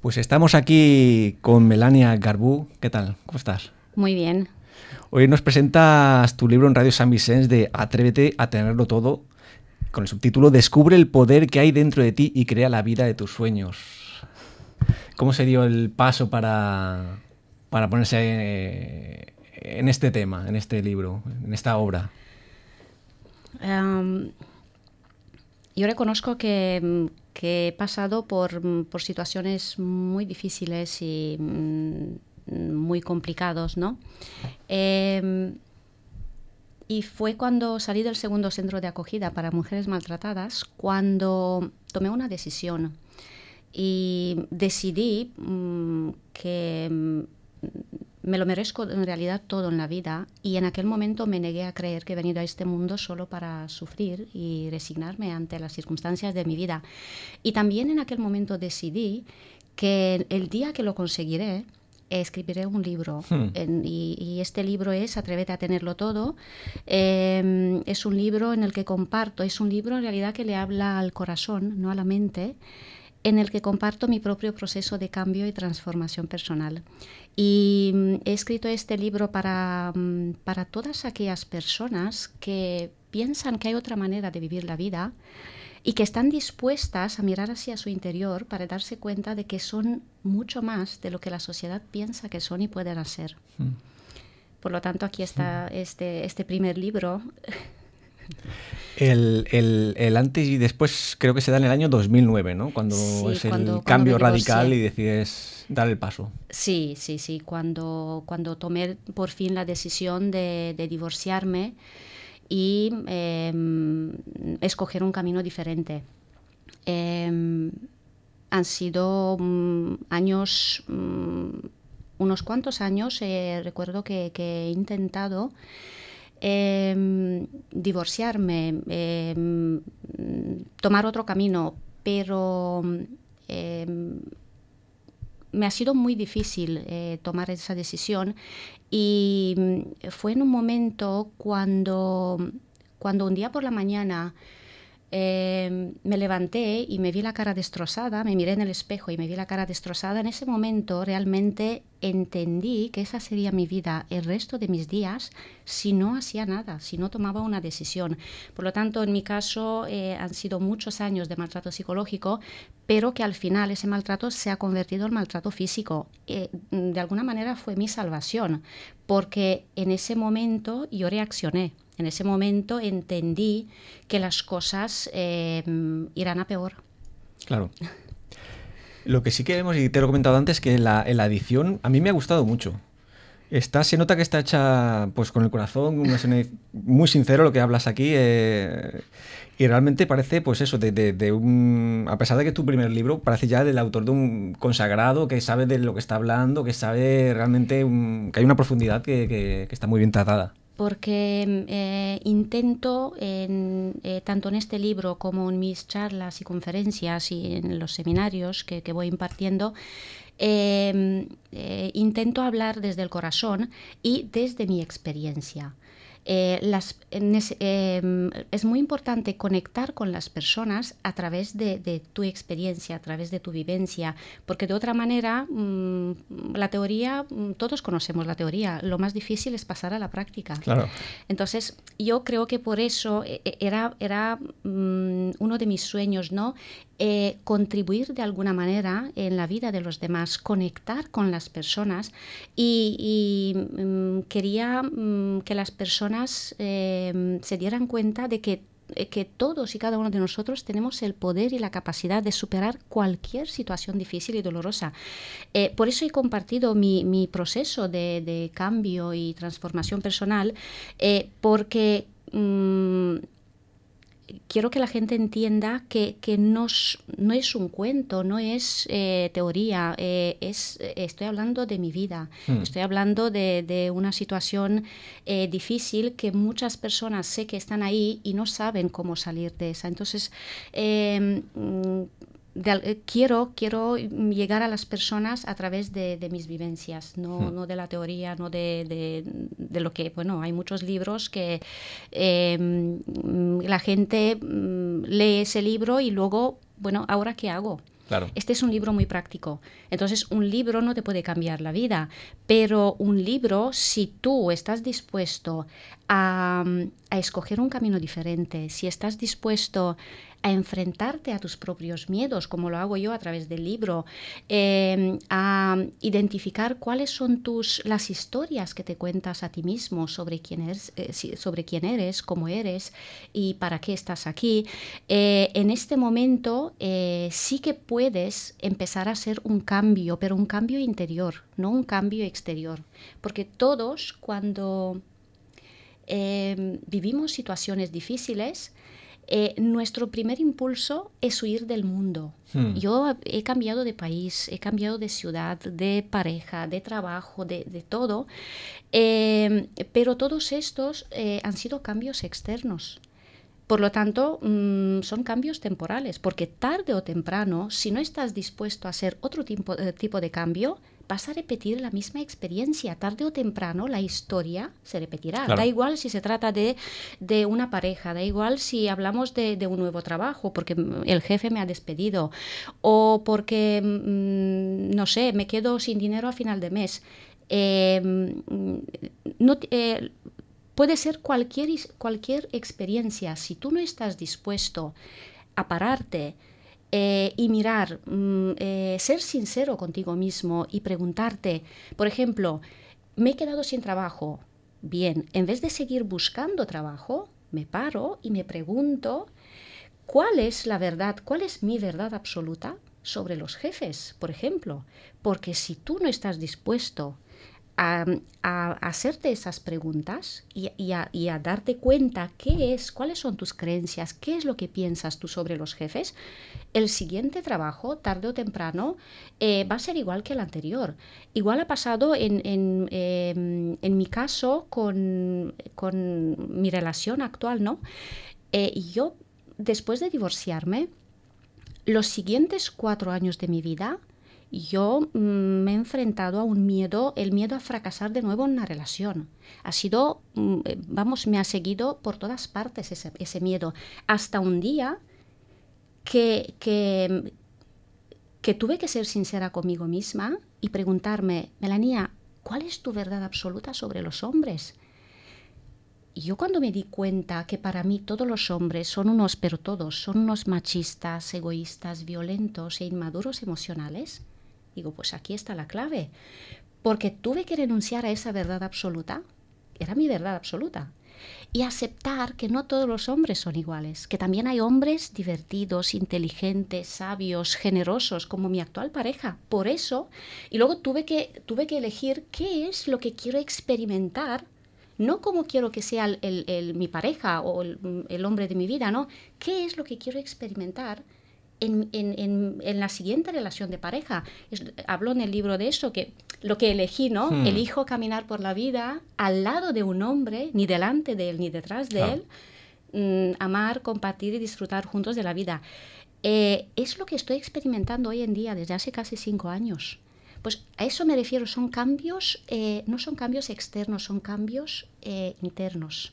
Pues estamos aquí con Melania Garbú. ¿Qué tal? ¿Cómo estás? Muy bien. Hoy nos presentas tu libro en Radio San Vicens de Atrévete a tenerlo todo, con el subtítulo Descubre el poder que hay dentro de ti y crea la vida de tus sueños. ¿Cómo se dio el paso para ponerse en este tema, en este libro, en esta obra? Am, yo reconozco que he pasado por situaciones muy difíciles y muy complicados, ¿no? Em, y fue cuando salí del segundo centro de acogida para mujeres maltratadas cuando tomé una decisión y decidí que me lo merezco en realidad todo en la vida, y en aquel momento me negué a creer que he venido a este mundo solo para sufrir y resignarme ante las circunstancias de mi vida. Y también en aquel momento decidí que el día que lo conseguiré, escribiré un libro. Y este libro es Atrévete a tenerlo todo. Es un libro en el que comparto, es un libro en realidad que le habla al corazón, no a la mente, en el que comparto mi propio proceso de cambio y transformación personal. Y he escrito este libro para todas aquellas personas que piensan que hay otra manera de vivir la vida y que están dispuestas a mirar hacia su interior para darse cuenta de que son mucho más de lo que la sociedad piensa que son y pueden hacer. Por lo tanto, aquí está este primer libro. El antes y después creo que se da en el año 2009, ¿no? Cuando Sí, es el cuando me cambio radical divorcié. y decides dar el paso. Sí, sí, sí. Cuando tomé por fin la decisión de divorciarme y escoger un camino diferente. Han sido años, unos cuantos años, recuerdo que he intentado divorciarme, tomar otro camino, pero me ha sido muy difícil tomar esa decisión, y fue en un momento cuando un día por la mañana me levanté y me vi la cara destrozada, me miré en el espejo y me vi la cara destrozada. En ese momento realmente entendí que esa sería mi vida el resto de mis días si no hacía nada, si no tomaba una decisión. Por lo tanto, en mi caso han sido muchos años de maltrato psicológico, pero que al final ese maltrato se ha convertido en maltrato físico. De alguna manera fue mi salvación, porque en ese momento yo reaccioné. En ese momento entendí que las cosas irán a peor. Claro. Lo que sí que vemos, y te lo he comentado antes, que la edición a mí me ha gustado mucho. Se nota que está hecha pues con el corazón, muy sincero lo que hablas aquí, y realmente parece, pues eso, a pesar de que tu primer libro parece ya del autor de un consagrado que sabe de lo que está hablando, que sabe realmente que hay una profundidad que está muy bien tratada. Porque intento, tanto en este libro como en mis charlas y conferencias y en los seminarios que voy impartiendo, intento hablar desde el corazón y desde mi experiencia. Es muy importante conectar con las personas a través de tu experiencia, a través de tu vivencia, porque de otra manera la teoría, todos conocemos la teoría, lo más difícil es pasar a la práctica. Claro. Entonces, yo creo que por eso era uno de mis sueños, ¿no? Contribuir de alguna manera en la vida de los demás, conectar con las personas, y quería que las personas se dieran cuenta de que todos y cada uno de nosotros tenemos el poder y la capacidad de superar cualquier situación difícil y dolorosa. Por eso he compartido mi proceso de cambio y transformación personal, porque quiero que la gente entienda que no es un cuento, no es teoría, estoy hablando de mi vida, estoy hablando de una situación difícil que muchas personas sé que están ahí y no saben cómo salir de esa. Entonces, quiero llegar a las personas a través de mis vivencias, no de la teoría, no de lo que, bueno, hay muchos libros que la gente lee ese libro y luego, bueno, ¿ahora qué hago? Claro. Este es un libro muy práctico. Entonces, un libro no te puede cambiar la vida, pero un libro, si tú estás dispuesto a escoger un camino diferente, si estás dispuesto a enfrentarte a tus propios miedos, como lo hago yo a través del libro, a identificar cuáles son las historias que te cuentas a ti mismo sobre quién eres, cómo eres y para qué estás aquí, en este momento sí que puedes empezar a hacer un cambio, pero un cambio interior, no un cambio exterior. Porque todos, cuando vivimos situaciones difíciles, nuestro primer impulso es huir del mundo. Yo he cambiado de país, he cambiado de ciudad, de pareja, de trabajo, de todo, pero todos estos han sido cambios externos. Por lo tanto, son cambios temporales, porque tarde o temprano, si no estás dispuesto a hacer otro tipo de cambio, vas a repetir la misma experiencia. Tarde o temprano la historia se repetirá. Claro. Da igual si se trata de una pareja, da igual si hablamos de un nuevo trabajo, porque el jefe me ha despedido, o porque, no sé, me quedo sin dinero a final de mes. Puede ser cualquier experiencia. Si tú no estás dispuesto a pararte y mirar, ser sincero contigo mismo y preguntarte, por ejemplo, me he quedado sin trabajo. Bien, en vez de seguir buscando trabajo, me paro y me pregunto, ¿cuál es la verdad? ¿Cuál es mi verdad absoluta sobre los jefes, por ejemplo? Porque si tú no estás dispuesto a hacerte esas preguntas y a darte cuenta cuáles son tus creencias, qué es lo que piensas tú sobre los jefes, el siguiente trabajo, tarde o temprano, va a ser igual que el anterior. Igual ha pasado en mi caso con mi relación actual, ¿no? Yo, después de divorciarme, los siguientes 4 años de mi vida, yo me he enfrentado a un miedo, el miedo a fracasar de nuevo en una relación. Ha sido, me ha seguido por todas partes ese miedo. Hasta un día que tuve que ser sincera conmigo misma y preguntarme, Melania, ¿cuál es tu verdad absoluta sobre los hombres? Y yo cuando me di cuenta que para mí todos los hombres son unos machistas, egoístas, violentos e inmaduros emocionales, digo, pues aquí está la clave, porque tuve que renunciar a esa verdad absoluta, era mi verdad absoluta, y aceptar que no todos los hombres son iguales, que también hay hombres divertidos, inteligentes, sabios, generosos, como mi actual pareja. Por eso, y luego tuve que elegir qué es lo que quiero experimentar, no cómo quiero que sea mi pareja o el hombre de mi vida, no, qué es lo que quiero experimentar en la siguiente relación de pareja. Hablo en el libro de eso, que lo que elegí, ¿no? Elijo caminar por la vida al lado de un hombre, ni delante de él, ni detrás de él, amar, compartir y disfrutar juntos de la vida. Es lo que estoy experimentando hoy en día, desde hace casi 5 años. Pues a eso me refiero, son cambios, no son cambios externos, son cambios internos.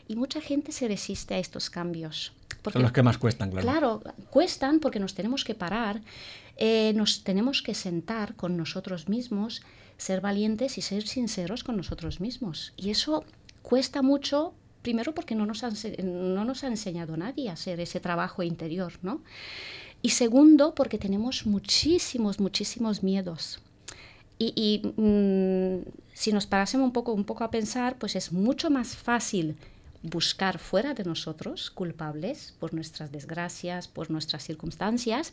Y mucha gente se resiste a estos cambios. Son los que más cuestan, claro. Claro, cuestan porque nos tenemos que parar, nos tenemos que sentar con nosotros mismos, ser valientes y ser sinceros con nosotros mismos. Y eso cuesta mucho, primero porque no nos ha enseñado nadie a hacer ese trabajo interior, ¿no? Y segundo, porque tenemos muchísimos miedos. Y si nos parásemos un poco a pensar, pues es mucho más fácil buscar fuera de nosotros culpables por nuestras desgracias, por nuestras circunstancias,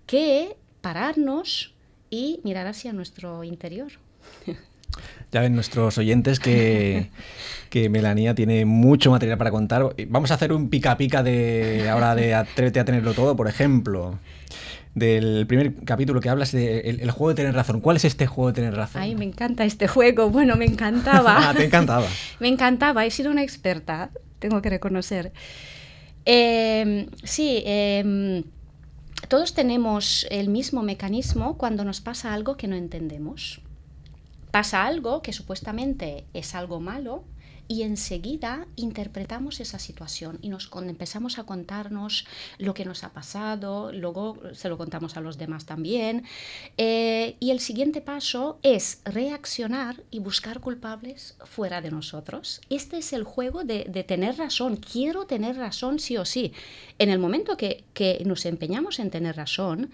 que pararnos y mirar hacia nuestro interior. Ya ven nuestros oyentes que Melania tiene mucho material para contar. Vamos a hacer un pica pica de Atrévete a tenerlo todo, por ejemplo. Del primer capítulo que hablas el juego de tener razón. ¿Cuál es este juego de tener razón? Ay, me encanta este juego. Bueno, me encantaba. Ah, te encantaba. Me encantaba. He sido una experta, tengo que reconocer. Todos tenemos el mismo mecanismo cuando nos pasa algo que no entendemos. Pasa algo que supuestamente es algo malo y enseguida interpretamos esa situación y empezamos a contarnos lo que nos ha pasado, luego se lo contamos a los demás también. Y el siguiente paso es reaccionar y buscar culpables fuera de nosotros. Este es el juego de tener razón. Quiero tener razón sí o sí. En el momento que nos empeñamos en tener razón,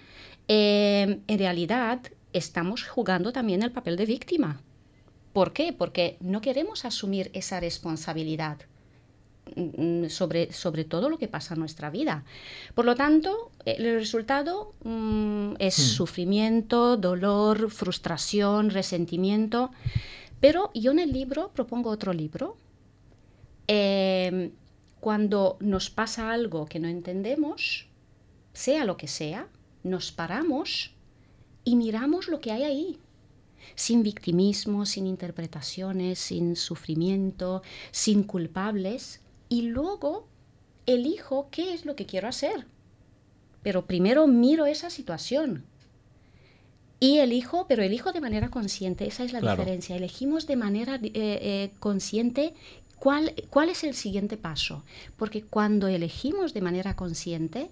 en realidad estamos jugando también el papel de víctima. ¿Por qué? Porque no queremos asumir esa responsabilidad sobre todo lo que pasa en nuestra vida. Por lo tanto, el resultado es sufrimiento, dolor, frustración, resentimiento. Pero yo en el libro propongo otro libro. Cuando nos pasa algo que no entendemos, sea lo que sea, nos paramos y miramos lo que hay ahí. Sin victimismo, sin interpretaciones, sin sufrimiento, sin culpables. Y luego elijo qué es lo que quiero hacer. Pero primero miro esa situación. Y elijo de manera consciente. Esa es la diferencia. Elegimos de manera consciente cuál es el siguiente paso. Porque cuando elegimos de manera consciente,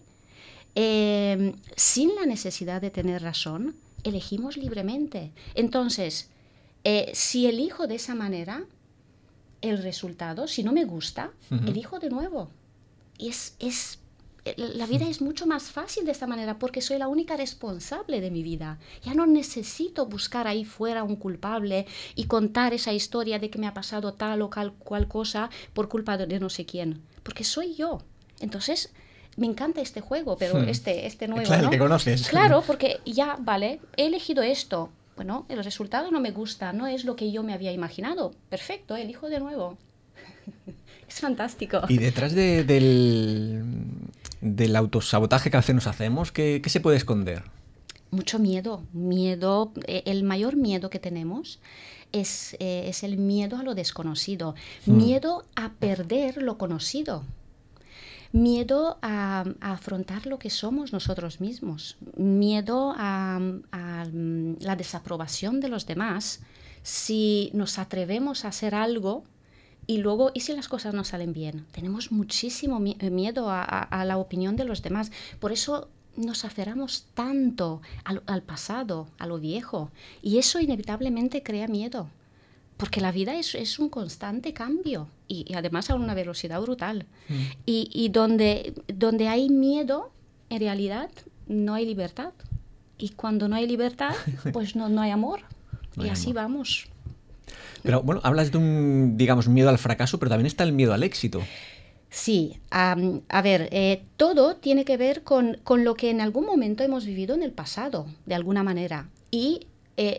sin la necesidad de tener razón, elegimos libremente. Entonces, si elijo de esa manera, el resultado, si no me gusta, elijo de nuevo. Y la vida es mucho más fácil de esta manera porque soy la única responsable de mi vida. Ya no necesito buscar ahí fuera un culpable y contar esa historia de que me ha pasado tal o cual cosa por culpa de no sé quién. Porque soy yo. Entonces, me encanta este juego, pero este nuevo, claro, ¿no? que conoces. Claro, porque ya, vale, he elegido esto. Bueno, el resultado no me gusta, no es lo que yo me había imaginado. Perfecto, elijo de nuevo. Es fantástico. Y detrás del autosabotaje que a veces nos hacemos, ¿qué se puede esconder? Mucho miedo. El mayor miedo que tenemos es el miedo a lo desconocido. Miedo a perder lo conocido. Miedo a afrontar lo que somos nosotros mismos. Miedo a la desaprobación de los demás si nos atrevemos a hacer algo y luego, ¿y si las cosas no salen bien? Tenemos muchísimo miedo a la opinión de los demás. Por eso nos aferramos tanto al pasado, a lo viejo. Y eso inevitablemente crea miedo. Porque la vida es un constante cambio y además a una velocidad brutal. Y donde hay miedo, en realidad no hay libertad. Y cuando no hay libertad, pues no hay amor. Y así vamos. Pero bueno, hablas de un, digamos, miedo al fracaso, pero también está el miedo al éxito. Sí, a ver, todo tiene que ver con lo que en algún momento hemos vivido en el pasado, de alguna manera. Y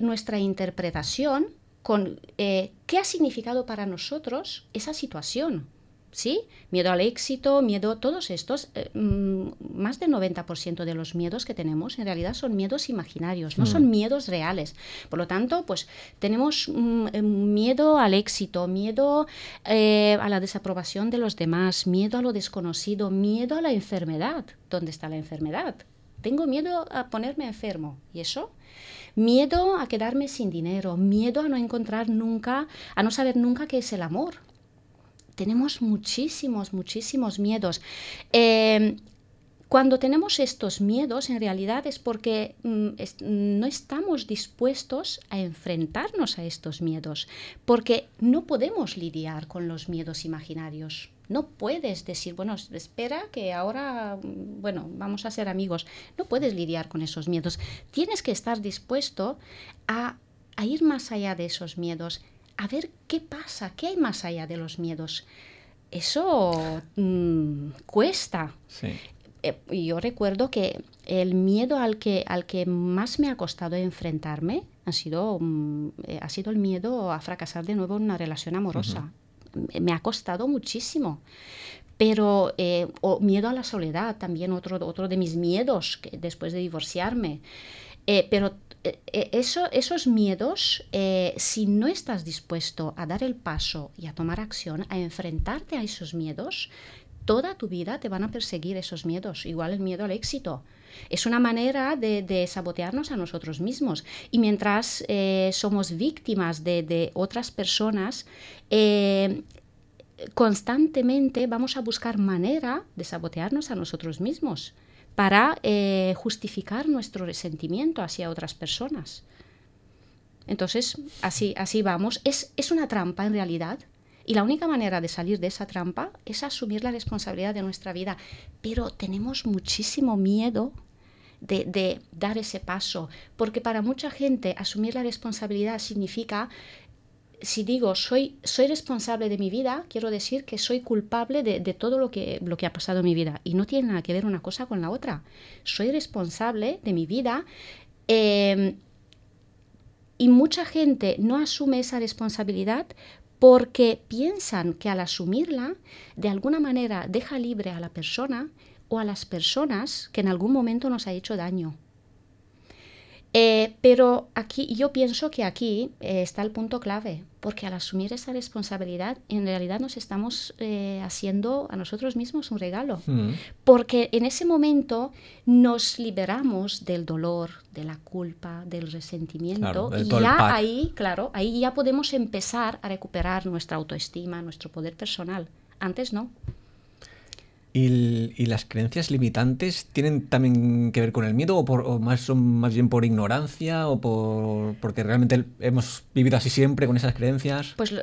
nuestra interpretación con qué ha significado para nosotros esa situación, ¿sí? Miedo al éxito, miedo, todos estos, más del 90% de los miedos que tenemos en realidad son miedos imaginarios, no son miedos reales. Por lo tanto, pues tenemos miedo al éxito, miedo a la desaprobación de los demás, miedo a lo desconocido, miedo a la enfermedad. ¿Dónde está la enfermedad? Tengo miedo a ponerme enfermo. ¿Y eso? Miedo a quedarme sin dinero, miedo a no encontrar nunca, a no saber nunca qué es el amor. Tenemos muchísimos miedos. Cuando tenemos estos miedos, en realidad es porque no estamos dispuestos a enfrentarnos a estos miedos, porque no podemos lidiar con los miedos imaginarios. No puedes decir, bueno, espera que ahora, bueno, vamos a ser amigos. No puedes lidiar con esos miedos. Tienes que estar dispuesto a ir más allá de esos miedos, a ver qué pasa, qué hay más allá de los miedos. Eso cuesta. Sí. Yo recuerdo que el miedo al que más me ha costado enfrentarme ha sido el miedo a fracasar de nuevo en una relación amorosa. Me ha costado muchísimo. Pero miedo a la soledad, también otro de mis miedos después de divorciarme. Pero esos miedos, si no estás dispuesto a dar el paso y a tomar acción, a enfrentarte a esos miedos, toda tu vida te van a perseguir esos miedos, igual el miedo al éxito. Es una manera de sabotearnos a nosotros mismos. Y mientras somos víctimas de otras personas, constantemente vamos a buscar manera de sabotearnos a nosotros mismos para justificar nuestro resentimiento hacia otras personas. Entonces, así vamos. Es una trampa en realidad. Y la única manera de salir de esa trampa es asumir la responsabilidad de nuestra vida. Pero tenemos muchísimo miedo de dar ese paso, porque para mucha gente asumir la responsabilidad significa, si digo soy responsable de mi vida, quiero decir que soy culpable de todo lo que ha pasado en mi vida, y no tiene nada que ver una cosa con la otra. Soy responsable de mi vida, y mucha gente no asume esa responsabilidad porque piensan que al asumirla, de alguna manera deja libre a la persona o a las personas que en algún momento nos ha hecho daño. Pero aquí, yo pienso que aquí está el punto clave, porque al asumir esa responsabilidad, en realidad nos estamos haciendo a nosotros mismos un regalo. Porque en ese momento nos liberamos del dolor, de la culpa, del resentimiento. Claro, y ya ahí ya podemos empezar a recuperar nuestra autoestima, nuestro poder personal. Antes no. ¿Y las creencias limitantes tienen también que ver con el miedo son más bien por ignorancia o porque realmente hemos vivido así siempre con esas creencias? Pues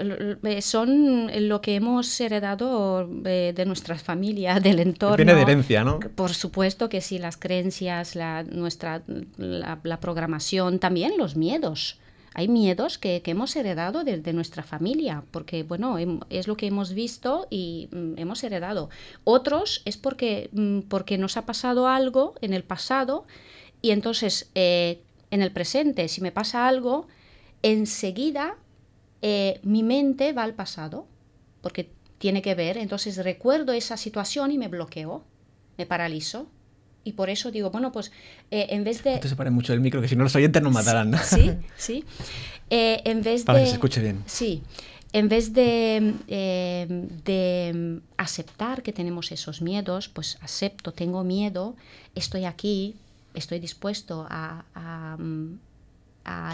son lo que hemos heredado de nuestra familia, del entorno. Viene de herencia, ¿no? Por supuesto que sí, las creencias, la programación, también los miedos. Hay miedos que hemos heredado de nuestra familia, porque bueno, es lo que hemos visto y hemos heredado. Otros es porque nos ha pasado algo en el pasado y entonces en el presente, si me pasa algo, enseguida mi mente va al pasado, porque tiene que ver, entonces recuerdo esa situación y me bloqueo, me paralizo. Y por eso digo, bueno, pues en vez de... No te separes mucho del micro, que si no los oyentes nos matarán. Sí. En vez Para de... que se escuche bien. Sí. En vez de aceptar que tenemos esos miedos, pues acepto, tengo miedo, estoy aquí, estoy dispuesto a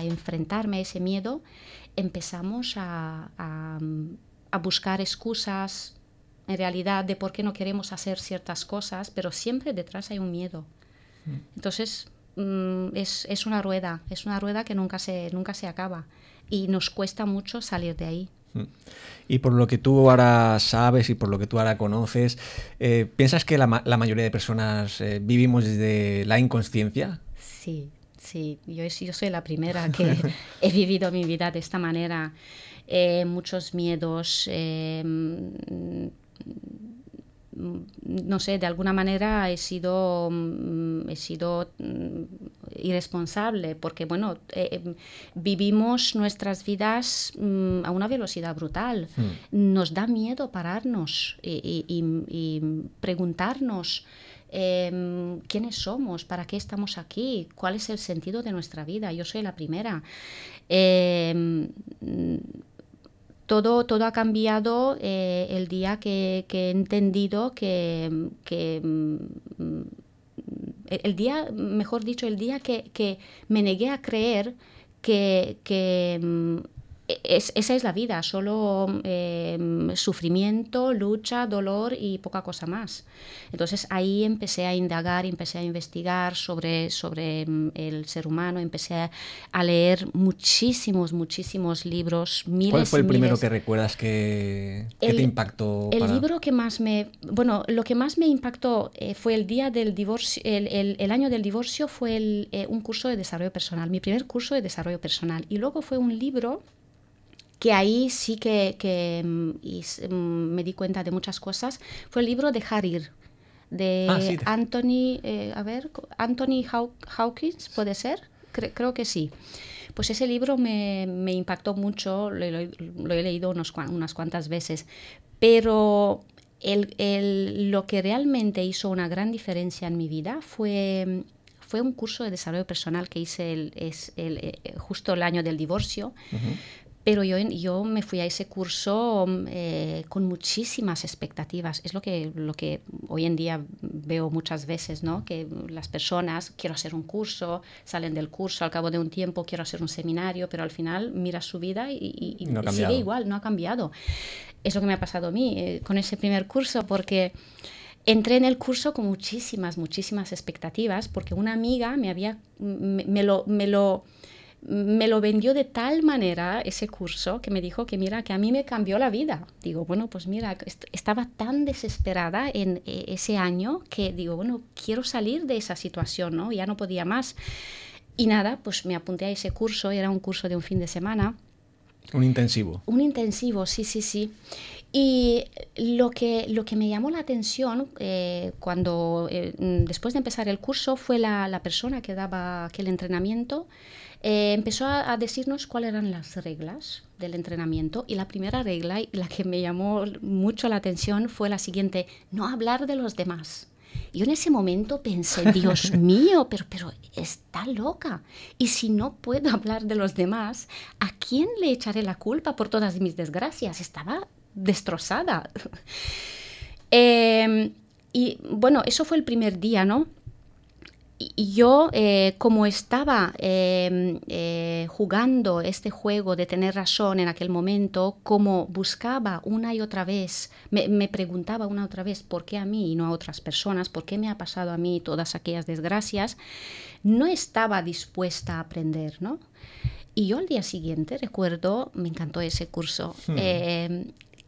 enfrentarme a ese miedo, empezamos a buscar excusas, en realidad, de por qué no queremos hacer ciertas cosas, pero siempre detrás hay un miedo. Entonces, es una rueda que nunca se acaba y nos cuesta mucho salir de ahí. Y por lo que tú ahora sabes y por lo que tú ahora conoces, ¿piensas que la mayoría de personas vivimos desde la inconsciencia? Sí, yo soy la primera que he vivido mi vida de esta manera. Muchos miedos... no sé, de alguna manera he sido irresponsable porque, bueno, vivimos nuestras vidas a una velocidad brutal. Nos da miedo pararnos y preguntarnos quiénes somos, para qué estamos aquí, cuál es el sentido de nuestra vida. Yo soy la primera. Todo ha cambiado el día que he entendido el día, mejor dicho, el día que me negué a creer que esa es la vida, solo sufrimiento, lucha, dolor y poca cosa más. Entonces ahí empecé a indagar, empecé a investigar sobre el ser humano, empecé a leer muchísimos libros, miles. ¿Cuál fue el primero que recuerdas que te impactó? El libro que más lo que más me impactó fue el día del divorcio, el año del divorcio fue un curso de desarrollo personal, mi primer curso de desarrollo personal. Y luego fue un libro que ahí sí que me di cuenta de muchas cosas, fue el libro Dejar ir, de Anthony Hawkins, ¿puede ser? Creo que sí. Pues ese libro me impactó mucho, lo he leído unas cuantas veces, pero lo que realmente hizo una gran diferencia en mi vida fue un curso de desarrollo personal que hice justo el año del divorcio. Pero yo me fui a ese curso con muchísimas expectativas. Es lo que hoy en día veo muchas veces, ¿no? Que las personas, quiero hacer un curso, salen del curso, al cabo de un tiempo quiero hacer un seminario, pero al final miras su vida y No ha sigue cambiado. igual, no ha cambiado. Es lo que me ha pasado a mí con ese primer curso, porque entré en el curso con muchísimas expectativas, porque una amiga me lo vendió de tal manera ese curso que me dijo que mira, que a mí me cambió la vida. Digo, bueno, pues mira, estaba tan desesperada en ese año que digo, bueno, quiero salir de esa situación, ¿no? Ya no podía más. Y nada, pues me apunté a ese curso, era un curso de un fin de semana. Un intensivo. Un intensivo, sí, sí, sí. Y lo que me llamó la atención después de empezar el curso fue la persona que daba aquel entrenamiento. Empezó a decirnos cuáles eran las reglas del entrenamiento, y la primera regla, y la que me llamó mucho la atención, fue la siguiente: no hablar de los demás. Yo en ese momento pensé, Dios mío, pero está loca. Y si no puedo hablar de los demás, ¿a quién le echaré la culpa por todas mis desgracias? Estaba destrozada. Y bueno, eso fue el primer día, ¿no? Y yo, como estaba jugando este juego de tener razón en aquel momento, como buscaba una y otra vez, me preguntaba una y otra vez por qué a mí y no a otras personas, por qué me ha pasado a mí todas aquellas desgracias, no estaba dispuesta a aprender, ¿no? Y yo al día siguiente, recuerdo, me encantó ese curso,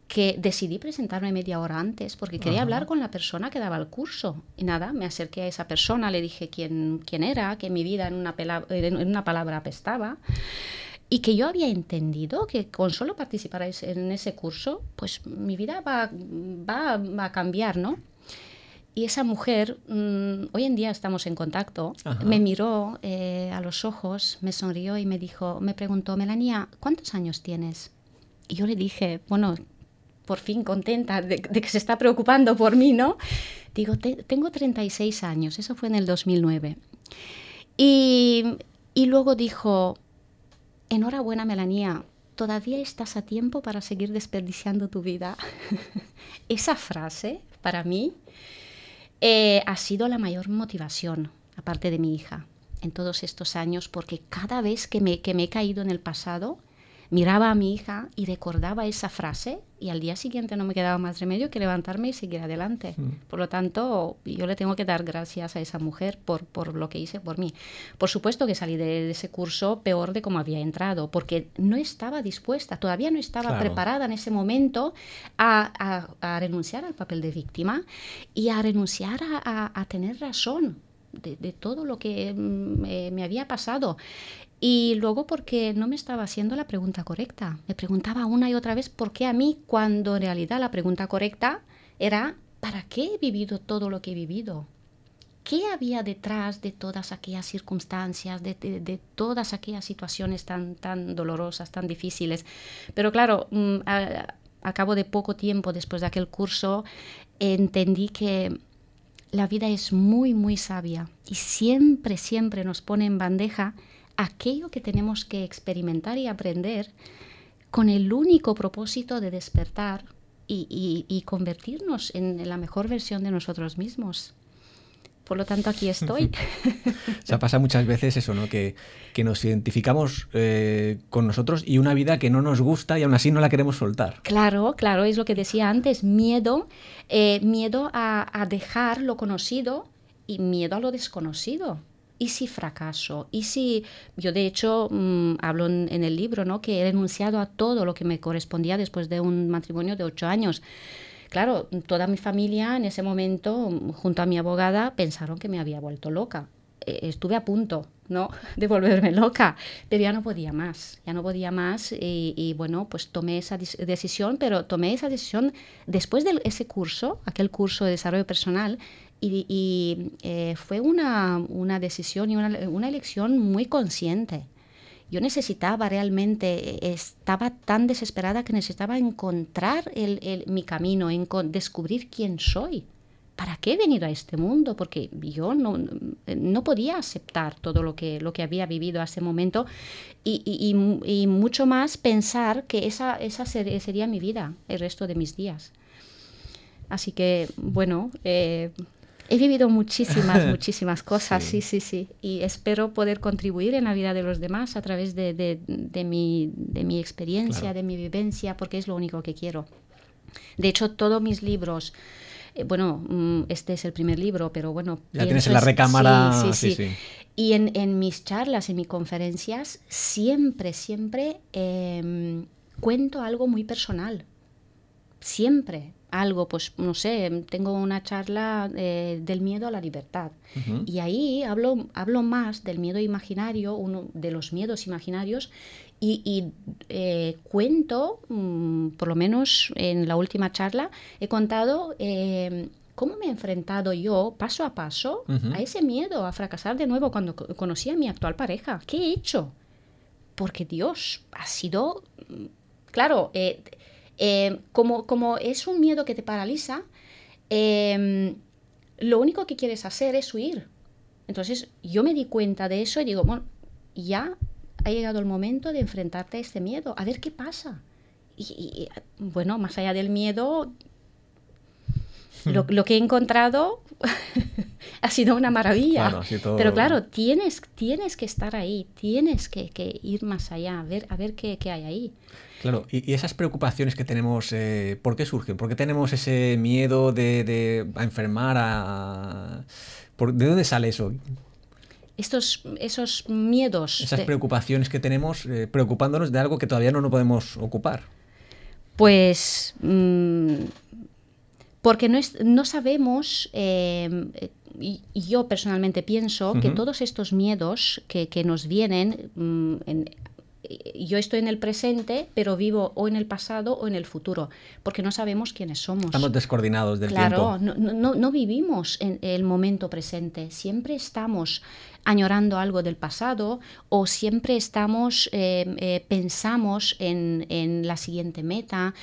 que decidí presentarme media hora antes porque quería hablar con la persona que daba el curso. Y nada, me acerqué a esa persona, le dije quién era, que mi vida en una palabra apestaba, y que yo había entendido que con solo participar en ese curso, pues mi vida va a cambiar, ¿no? Y esa mujer, hoy en día estamos en contacto, me miró a los ojos, me sonrió y me preguntó, Melania, ¿cuántos años tienes? Y yo le dije, bueno, por fin contenta de que se está preocupando por mí, ¿no? Digo, tengo 36 años, eso fue en el 2009. Y luego dijo, enhorabuena, Melania, todavía estás a tiempo para seguir desperdiciando tu vida. Esa frase, para mí, ha sido la mayor motivación, aparte de mi hija, en todos estos años, porque cada vez que me he caído en el pasado, miraba a mi hija y recordaba esa frase, y al día siguiente no me quedaba más remedio que levantarme y seguir adelante. Por lo tanto, yo le tengo que dar gracias a esa mujer por lo que hice por mí. Por supuesto que salí de ese curso peor de como había entrado, porque no estaba dispuesta, todavía no estaba preparada en ese momento a renunciar al papel de víctima y a renunciar a tener razón de todo lo que me había pasado. Y luego porque no me estaba haciendo la pregunta correcta. Me preguntaba una y otra vez por qué a mí, cuando en realidad la pregunta correcta era ¿para qué he vivido todo lo que he vivido? ¿Qué había detrás de todas aquellas circunstancias, de todas aquellas situaciones tan dolorosas, tan difíciles? Pero claro, al cabo de poco tiempo después de aquel curso, entendí que la vida es muy sabia y siempre nos pone en bandeja aquello que tenemos que experimentar y aprender con el único propósito de despertar y convertirnos en la mejor versión de nosotros mismos. Por lo tanto, aquí estoy. O sea, pasa muchas veces eso, ¿no? Que nos identificamos con nosotros y una vida que no nos gusta y aún así no la queremos soltar. Claro, es lo que decía antes, miedo a dejar lo conocido y miedo a lo desconocido. ¿Y si fracaso? ¿Y si yo, de hecho, hablo en el libro, ¿no? Que he renunciado a todo lo que me correspondía después de un matrimonio de 8 años? Claro, toda mi familia en ese momento, junto a mi abogada, pensaron que me había vuelto loca. Estuve a punto, ¿no?, de volverme loca, pero ya no podía más y bueno, pues tomé esa decisión, pero tomé esa decisión después de ese curso, aquel curso de desarrollo personal, y fue una decisión y una elección muy consciente. Yo necesitaba realmente, estaba tan desesperada que necesitaba encontrar mi camino, descubrir quién soy. ¿para qué he venido a este mundo? Porque yo no podía aceptar todo lo que había vivido a ese momento y mucho más pensar que esa sería mi vida el resto de mis días. Así que, bueno, he vivido muchísimas cosas, sí. Y espero poder contribuir en la vida de los demás a través de mi experiencia, claro, de mi vivencia, porque es lo único que quiero. De hecho, todos mis libros, bueno, este es el primer libro, pero bueno... Ya tienes en la recámara... Sí. Y en mis charlas, en mis conferencias, siempre cuento algo muy personal. Siempre. Algo, pues no sé, tengo una charla del miedo a la libertad. Uh-huh. Y ahí hablo más del miedo imaginario, uno de los miedos imaginarios, y cuento, por lo menos en la última charla, he contado cómo me he enfrentado yo paso a paso, uh-huh, a ese miedo a fracasar de nuevo cuando conocí a mi actual pareja. ¿Qué he hecho? Porque Dios, ha sido... Claro, como es un miedo que te paraliza, lo único que quieres hacer es huir. Entonces yo me di cuenta de eso y digo, bueno, ya ha llegado el momento de enfrentarte a este miedo, a ver qué pasa. Y bueno, más allá del miedo, lo que he encontrado ha sido una maravilla. Claro, sí, todo... Pero claro, tienes que estar ahí, tienes que ir más allá, a ver qué hay ahí. Claro, y esas preocupaciones que tenemos, ¿por qué surgen? ¿Por qué tenemos ese miedo de enfermar? ¿De dónde sale eso? Esos miedos... Esas preocupaciones que tenemos preocupándonos de algo que todavía no nos podemos ocupar. Pues... porque no sabemos... y yo personalmente pienso, uh-huh, que todos estos miedos que nos vienen... yo estoy en el presente, pero vivo o en el pasado o en el futuro, porque no sabemos quiénes somos. Estamos descoordinados del tiempo. tiempo. Claro, no vivimos en el momento presente. Siempre estamos añorando algo del pasado o siempre estamos pensamos en la siguiente meta.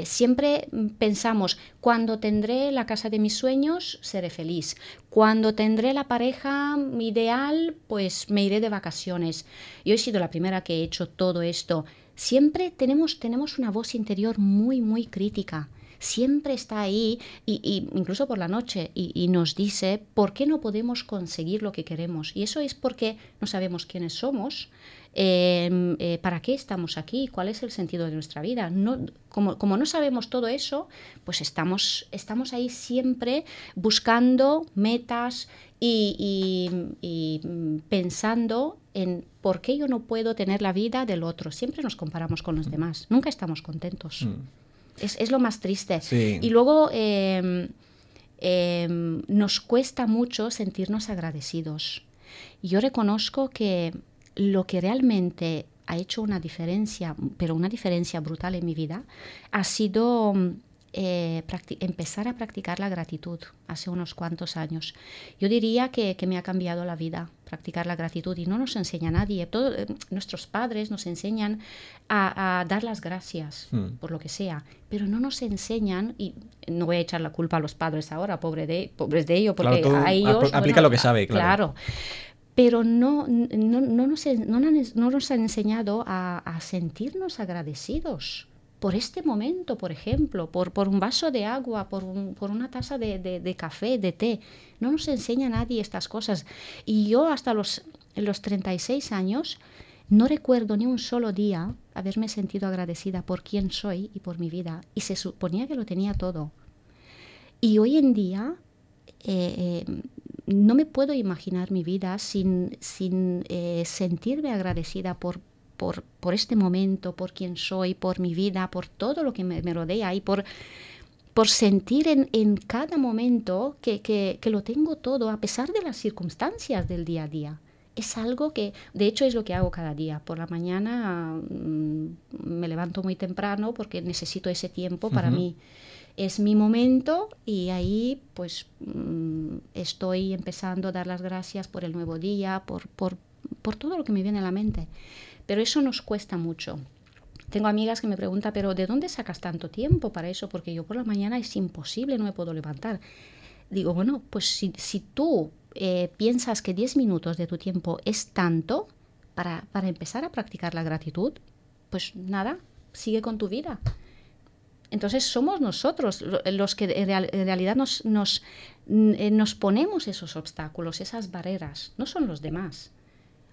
Siempre pensamos, cuando tendré la casa de mis sueños, seré feliz. Cuando tendré la pareja ideal, pues me iré de vacaciones. Yo he sido la primera que he hecho todo esto. Siempre tenemos una voz interior muy crítica. Siempre está ahí, y incluso por la noche, y nos dice por qué no podemos conseguir lo que queremos. Y eso es porque no sabemos quiénes somos, para qué estamos aquí, cuál es el sentido de nuestra vida. Como no sabemos todo eso, pues estamos ahí siempre buscando metas y pensando en por qué yo no puedo tener la vida del otro. Siempre nos comparamos con los demás, nunca estamos contentos. Es lo más triste. Sí. Y luego nos cuesta mucho sentirnos agradecidos. Yo reconozco que lo que realmente ha hecho una diferencia, pero una diferencia brutal en mi vida, ha sido empezar a practicar la gratitud hace unos cuantos años. Yo diría que me ha cambiado la vida practicar la gratitud, y no nos enseña nadie. Nuestros padres nos enseñan a dar las gracias por lo que sea, pero no nos enseñan, y no voy a echar la culpa a los padres ahora, pobres de ellos, porque claro, a ellos... aplica lo que sabe, claro. Pero no nos han enseñado a sentirnos agradecidos por este momento, por ejemplo, por un vaso de agua, por una taza de café, de té. No nos enseña nadie estas cosas. Y yo hasta los 36 años no recuerdo ni un solo día haberme sentido agradecida por quién soy y por mi vida. Y se suponía que lo tenía todo. Y hoy en día no me puedo imaginar mi vida sin sentirme agradecida por este momento, por quién soy, por mi vida, por todo lo que me rodea, y por sentir en cada momento que lo tengo todo, a pesar de las circunstancias del día a día. Es algo que, de hecho, es lo que hago cada día. Por la mañana me levanto muy temprano porque necesito ese tiempo para mí. Es mi momento, y ahí pues estoy empezando a dar las gracias por el nuevo día, por todo lo que me viene a la mente. Pero eso nos cuesta mucho. tengo amigas que me preguntan, pero ¿de dónde sacas tanto tiempo para eso? Porque yo por la mañana es imposible, no me puedo levantar. Digo, bueno, pues si tú piensas que 10 minutos de tu tiempo es tanto para empezar a practicar la gratitud, pues nada, sigue con tu vida. Entonces somos nosotros los que en realidad nos ponemos esos obstáculos, esas barreras, no son los demás.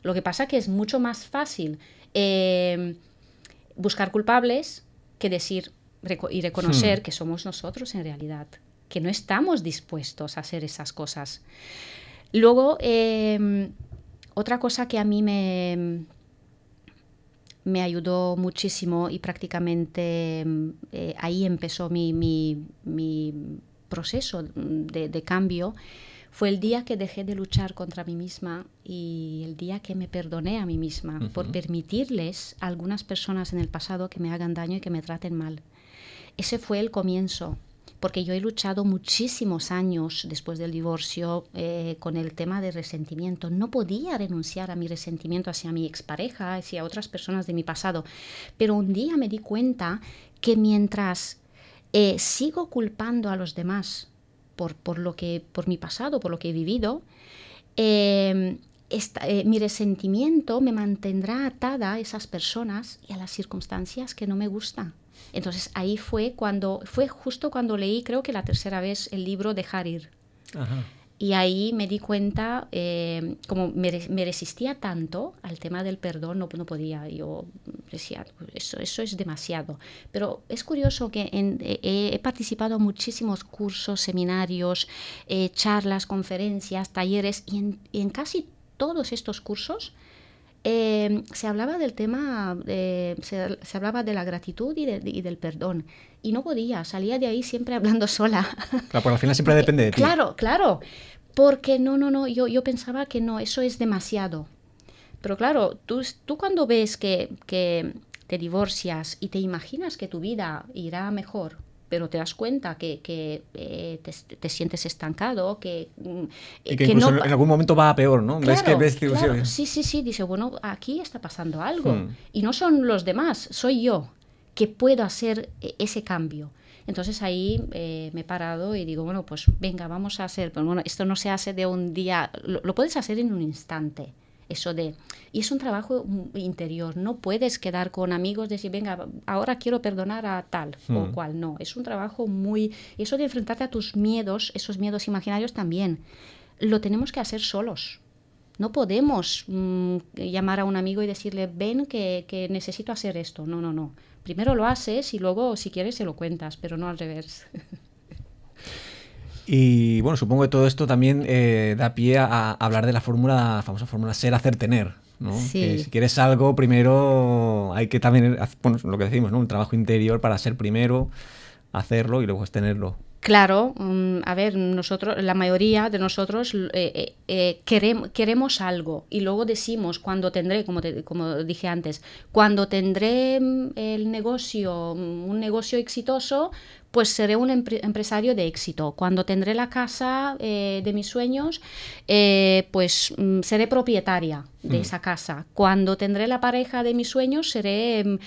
Lo que pasa es que es mucho más fácil buscar culpables que decir y reconocer que somos nosotros en realidad, que no estamos dispuestos a hacer esas cosas. Luego, otra cosa que a mí me ayudó muchísimo y prácticamente ahí empezó mi proceso de cambio, fue el día que dejé de luchar contra mí misma y el día que me perdoné a mí misma por permitirles a algunas personas en el pasado que me hagan daño y que me traten mal. Ese fue el comienzo, porque yo he luchado muchísimos años después del divorcio con el tema de resentimiento. No podía renunciar a mi resentimiento hacia mi expareja, hacia otras personas de mi pasado. Pero un día me di cuenta que mientras sigo culpando a los demás por mi pasado, por lo que he vivido, mi resentimiento me mantendrá atada a esas personas y a las circunstancias que no me gustan. Entonces ahí fue justo cuando leí, creo que la tercera vez, el libro Dejar ir. Ajá. Y ahí me di cuenta, como me resistía tanto al tema del perdón, no podía. Yo decía, eso es demasiado. Pero es curioso que he participado en muchísimos cursos, seminarios, charlas, conferencias, talleres, y en casi todos estos cursos se hablaba del tema, se hablaba de la gratitud y del perdón. Y no podía, salía de ahí siempre hablando sola. Claro, porque al final siempre depende de ti. Claro. Porque yo pensaba que no, eso es demasiado. Pero claro, tú cuando ves que te divorcias y te imaginas que tu vida irá mejor, pero te das cuenta que te sientes estancado, y que incluso en algún momento va a peor, ¿no? Claro, claro. Sí. Dice, bueno, aquí está pasando algo. Y no son los demás, soy yo que puedo hacer ese cambio. Entonces ahí me he parado y digo, bueno, pues venga, vamos a hacer. Pero bueno, esto no se hace de un día, lo puedes hacer en un instante. Y es un trabajo interior, no puedes quedar con amigos y decir, venga, ahora quiero perdonar a tal o cual, no, es un trabajo eso de enfrentarte a tus miedos, esos miedos imaginarios también, lo tenemos que hacer solos. No podemos llamar a un amigo y decirle, ven que necesito hacer esto, no, primero lo haces y luego si quieres se lo cuentas, pero no al revés. Y bueno, supongo que todo esto también da pie a hablar de la famosa fórmula ser, hacer, tener, ¿no? Sí. Que si quieres algo, primero hay que también, bueno, lo que decimos, ¿no? Un trabajo interior para ser primero, hacerlo y luego es tenerlo. Claro, a ver, la mayoría de nosotros queremos algo y luego decimos, cuando tendré, como dije antes, cuando tendré un negocio exitoso, pues seré un empresario de éxito. Cuando tendré la casa de mis sueños, pues seré propietaria de esa casa. Cuando tendré la pareja de mis sueños, seré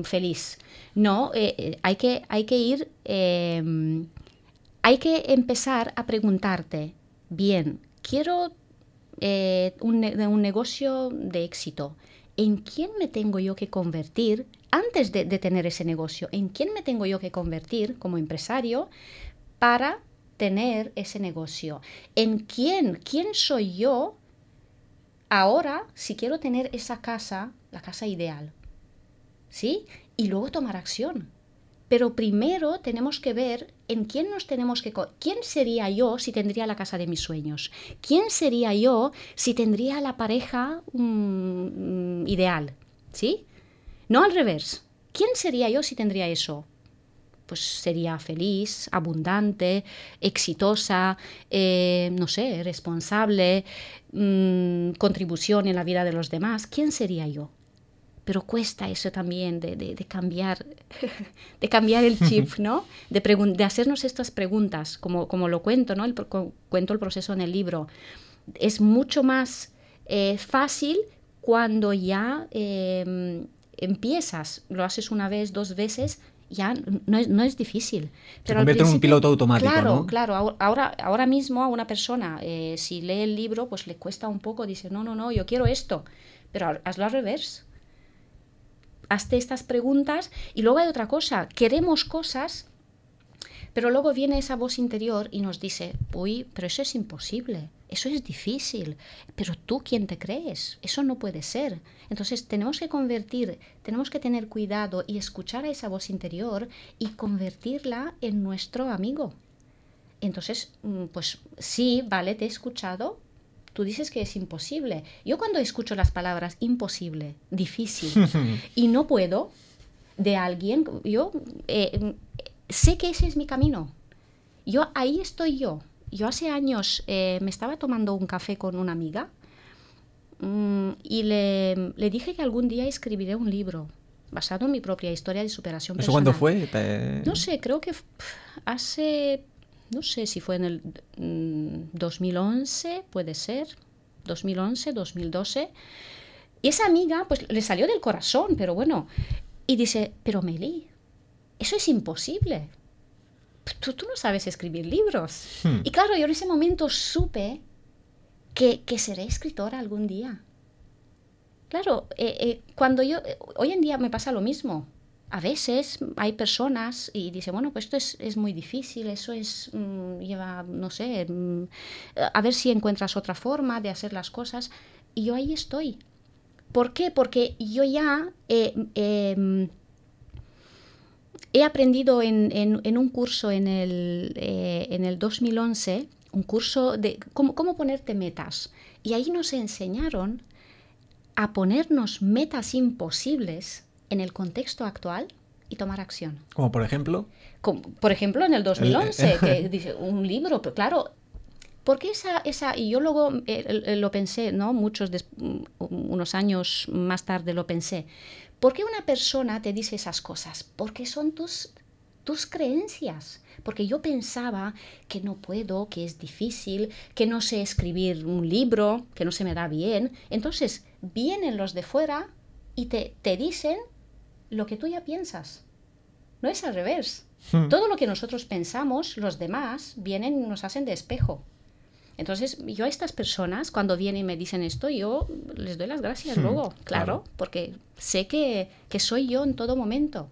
feliz. No, hay que empezar a preguntarte, bien, quiero un negocio de éxito. ¿En quién me tengo yo que convertir antes de tener ese negocio? ¿En quién me tengo yo que convertir como empresario para tener ese negocio? ¿En quién soy yo ahora si quiero tener esa casa, la casa ideal? ¿Sí? Y luego tomar acción. Pero primero tenemos que ver en quién nos tenemos que... ¿Quién sería yo si tendría la casa de mis sueños? ¿Quién sería yo si tendría la pareja ideal? ¿Sí? No al revés. ¿Quién sería yo si tendría eso? Pues sería feliz, abundante, exitosa, no sé, responsable, contribución en la vida de los demás. ¿Quién sería yo? Pero cuesta eso también de cambiar el chip, ¿no? De hacernos estas preguntas, como lo cuento, ¿no? Cuento el proceso en el libro. Es mucho más fácil cuando ya empiezas, lo haces una vez, 2 veces, ya no es difícil. Se convierte en un piloto automático, claro, ¿no? Claro, ahora mismo a una persona, si lee el libro, pues le cuesta un poco, dice, no, yo quiero esto, pero hazlo al revés. Hazte estas preguntas y luego hay otra cosa, queremos cosas, pero luego viene esa voz interior y nos dice, uy, pero eso es imposible, eso es difícil, pero tú, ¿quién te crees? Eso no puede ser. Entonces tenemos que tener cuidado y escuchar a esa voz interior y convertirla en nuestro amigo. Entonces, pues sí, vale, te he escuchado, tú dices que es imposible. Yo cuando escucho las palabras imposible, difícil y no puedo de alguien, yo sé que ese es mi camino. Ahí estoy yo. Yo hace años me estaba tomando un café con una amiga y le dije que algún día escribiré un libro basado en mi propia historia de superación ¿Eso personal. cuándo fue? No sé, creo que hace... No sé si fue en el 2011, puede ser, 2011, 2012. Y esa amiga, pues le salió del corazón, pero bueno. Y dice, pero Meli, eso es imposible. Tú no sabes escribir libros. Y claro, yo en ese momento supe que seré escritora algún día. Claro, hoy en día me pasa lo mismo. A veces hay personas y dicen, bueno, pues esto es muy difícil, eso lleva, no sé, a ver si encuentras otra forma de hacer las cosas. Y yo ahí estoy. ¿Por qué? Porque yo ya he aprendido en un curso en el 2011, un curso de cómo ponerte metas. Y ahí nos enseñaron a ponernos metas imposibles en el contexto actual y tomar acción. Como por ejemplo. Por ejemplo, en el 2011, que dice un libro, pero claro, porque y yo luego lo pensé, ¿no? Unos años más tarde lo pensé. ¿Por qué una persona te dice esas cosas? Porque son tus creencias. Porque yo pensaba que no puedo, que es difícil, que no sé escribir un libro, que no se me da bien. Entonces vienen los de fuera y te dicen lo que tú ya piensas. No es al revés. Todo lo que nosotros pensamos, los demás vienen y nos hacen de espejo. Entonces, yo a estas personas, cuando vienen y me dicen esto, yo les doy las gracias luego, claro, porque sé que soy yo en todo momento.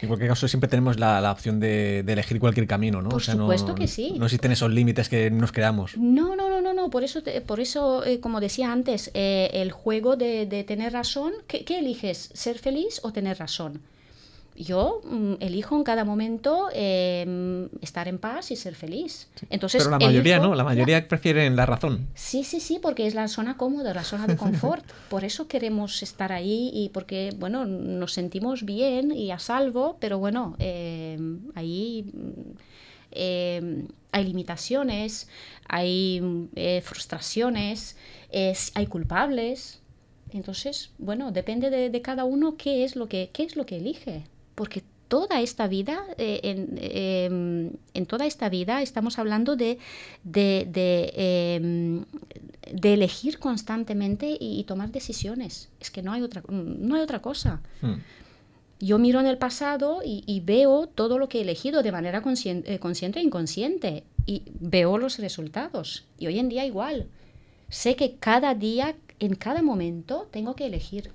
En cualquier caso, siempre tenemos la opción de elegir cualquier camino, ¿no? Por supuesto que sí. No existen esos límites que nos creamos. No. Por eso como decía antes, el juego de tener razón, ¿qué eliges? ¿Ser feliz o tener razón? Yo elijo en cada momento estar en paz y ser feliz. Entonces, pero la mayoría no, la mayoría prefieren la razón. Sí, porque es la zona cómoda, la zona de confort. Por eso queremos estar ahí y porque, bueno, nos sentimos bien y a salvo, pero bueno, ahí hay limitaciones, hay frustraciones, hay culpables. Entonces, bueno, depende de cada uno qué es lo que elige. Porque toda esta vida, en toda esta vida estamos hablando de elegir constantemente y tomar decisiones. Es que no hay otra cosa. Yo miro en el pasado y veo todo lo que he elegido de manera consciente e inconsciente y veo los resultados. Y hoy en día igual. Sé que cada día, en cada momento, tengo que elegir.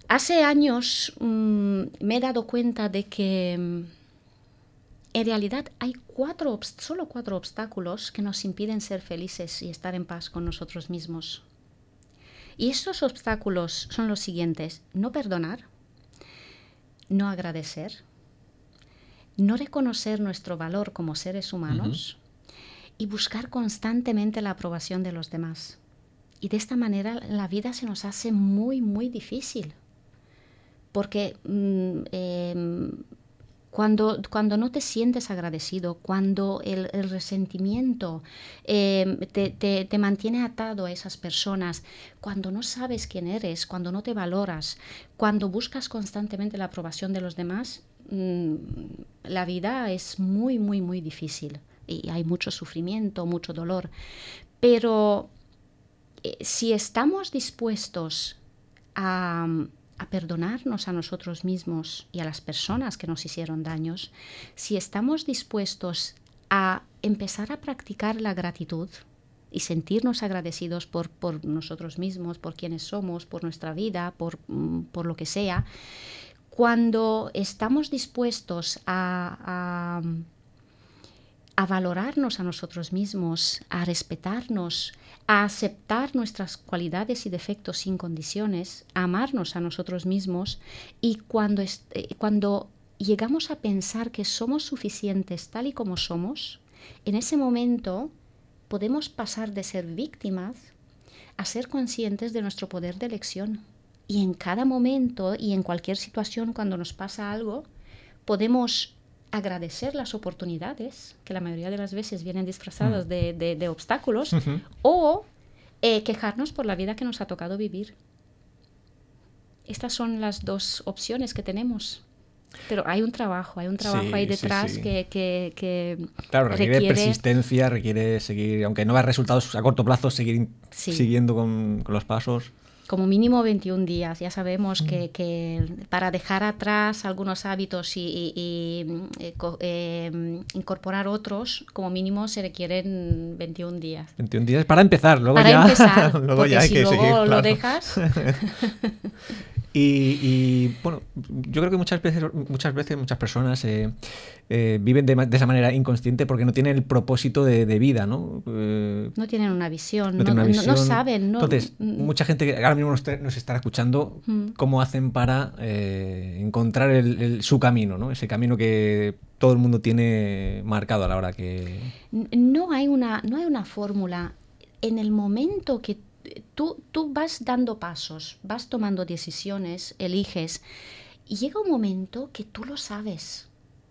Hace años me he dado cuenta de que en realidad hay solo 4 obstáculos que nos impiden ser felices y estar en paz con nosotros mismos. Y estos obstáculos son los siguientes: no perdonar, no agradecer, no reconocer nuestro valor como seres humanos y buscar constantemente la aprobación de los demás. Y de esta manera la vida se nos hace muy, muy difícil. Porque cuando no te sientes agradecido, cuando el resentimiento te mantiene atado a esas personas, cuando no sabes quién eres, cuando no te valoras, cuando buscas constantemente la aprobación de los demás, la vida es muy, muy, muy difícil. Y hay mucho sufrimiento, mucho dolor. Pero si estamos dispuestos a perdonarnos a nosotros mismos y a las personas que nos hicieron daños, si estamos dispuestos a empezar a practicar la gratitud y sentirnos agradecidos por nosotros mismos, por quienes somos, por nuestra vida, por lo que sea, cuando estamos dispuestos a valorarnos a nosotros mismos, a respetarnos, a aceptar nuestras cualidades y defectos sin condiciones, a amarnos a nosotros mismos, y cuando llegamos a pensar que somos suficientes tal y como somos, en ese momento podemos pasar de ser víctimas a ser conscientes de nuestro poder de elección. Y en cada momento y en cualquier situación, cuando nos pasa algo, podemos agradecer las oportunidades, que la mayoría de las veces vienen disfrazadas de obstáculos, o quejarnos por la vida que nos ha tocado vivir. Estas son las dos opciones que tenemos. Pero hay un trabajo ahí detrás que claro, requiere persistencia, requiere seguir, aunque no vea resultados a corto plazo, seguir siguiendo con los pasos. Como mínimo 21 días. Ya sabemos que para dejar atrás algunos hábitos y incorporar otros, como mínimo se requieren 21 días. 21 días para empezar, luego para ya, empezar, luego ya hay si que luego seguir, lo claro. dejas... Y bueno, yo creo que muchas veces muchas personas viven de esa manera inconsciente porque no tienen el propósito de vida, ¿no? No tienen una visión, no saben. No, entonces, mucha gente que ahora mismo nos estará escuchando, ¿cómo hacen para encontrar su camino, ¿no? Ese camino que todo el mundo tiene marcado a la hora que... No hay una fórmula. En el momento que tú vas dando pasos, vas tomando decisiones, eliges, y llega un momento que tú lo sabes.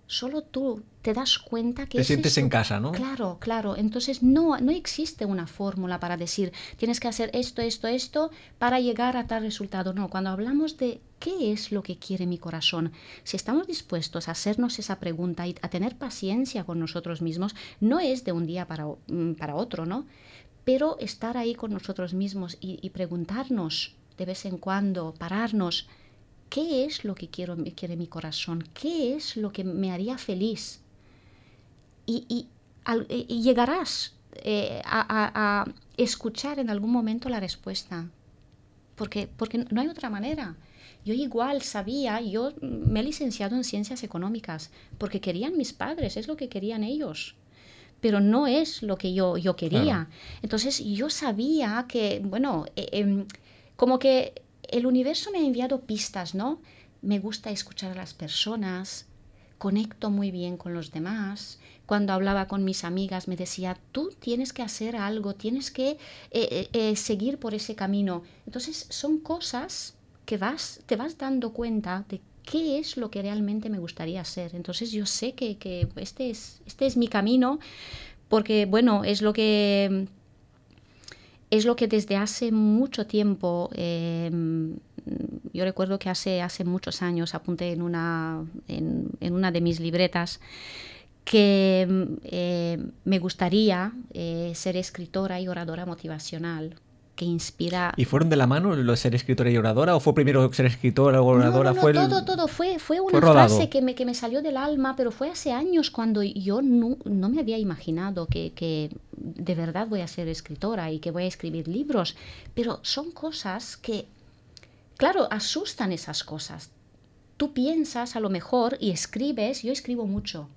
Solo tú te das cuenta que... Te sientes en casa, ¿no? Claro, claro. Entonces no existe una fórmula para decir, tienes que hacer esto para llegar a tal resultado. No, cuando hablamos de qué es lo que quiere mi corazón, si estamos dispuestos a hacernos esa pregunta y a tener paciencia con nosotros mismos, no es de un día para otro, ¿no? Pero estar ahí con nosotros mismos y preguntarnos de vez en cuando, pararnos, ¿qué es lo que quiere mi corazón? ¿Qué es lo que me haría feliz? Y llegarás a escuchar en algún momento la respuesta, porque no hay otra manera. Yo igual sabía, yo me he licenciado en ciencias económicas, porque querían mis padres, es lo que querían ellos. Pero no es lo que yo quería. Claro. Entonces yo sabía que, bueno, como que el universo me ha enviado pistas, ¿no? Me gusta escuchar a las personas, conecto muy bien con los demás. Cuando hablaba con mis amigas me decía, tú tienes que hacer algo, tienes que seguir por ese camino. Entonces son cosas que te vas dando cuenta de qué es lo que realmente me gustaría hacer. Entonces yo sé que este es mi camino, porque bueno, es lo que desde hace mucho tiempo, yo recuerdo que hace muchos años apunté en una de mis libretas que me gustaría ser escritora y oradora motivacional, que inspira... ¿Y fueron de la mano lo de ser escritora y oradora? ¿O fue primero ser escritora o oradora? No, todo. Fue una frase que me salió del alma, pero fue hace años cuando yo no me había imaginado que de verdad voy a ser escritora y que voy a escribir libros. Pero son cosas que, claro, asustan esas cosas. Tú piensas a lo mejor y escribes, yo escribo mucho.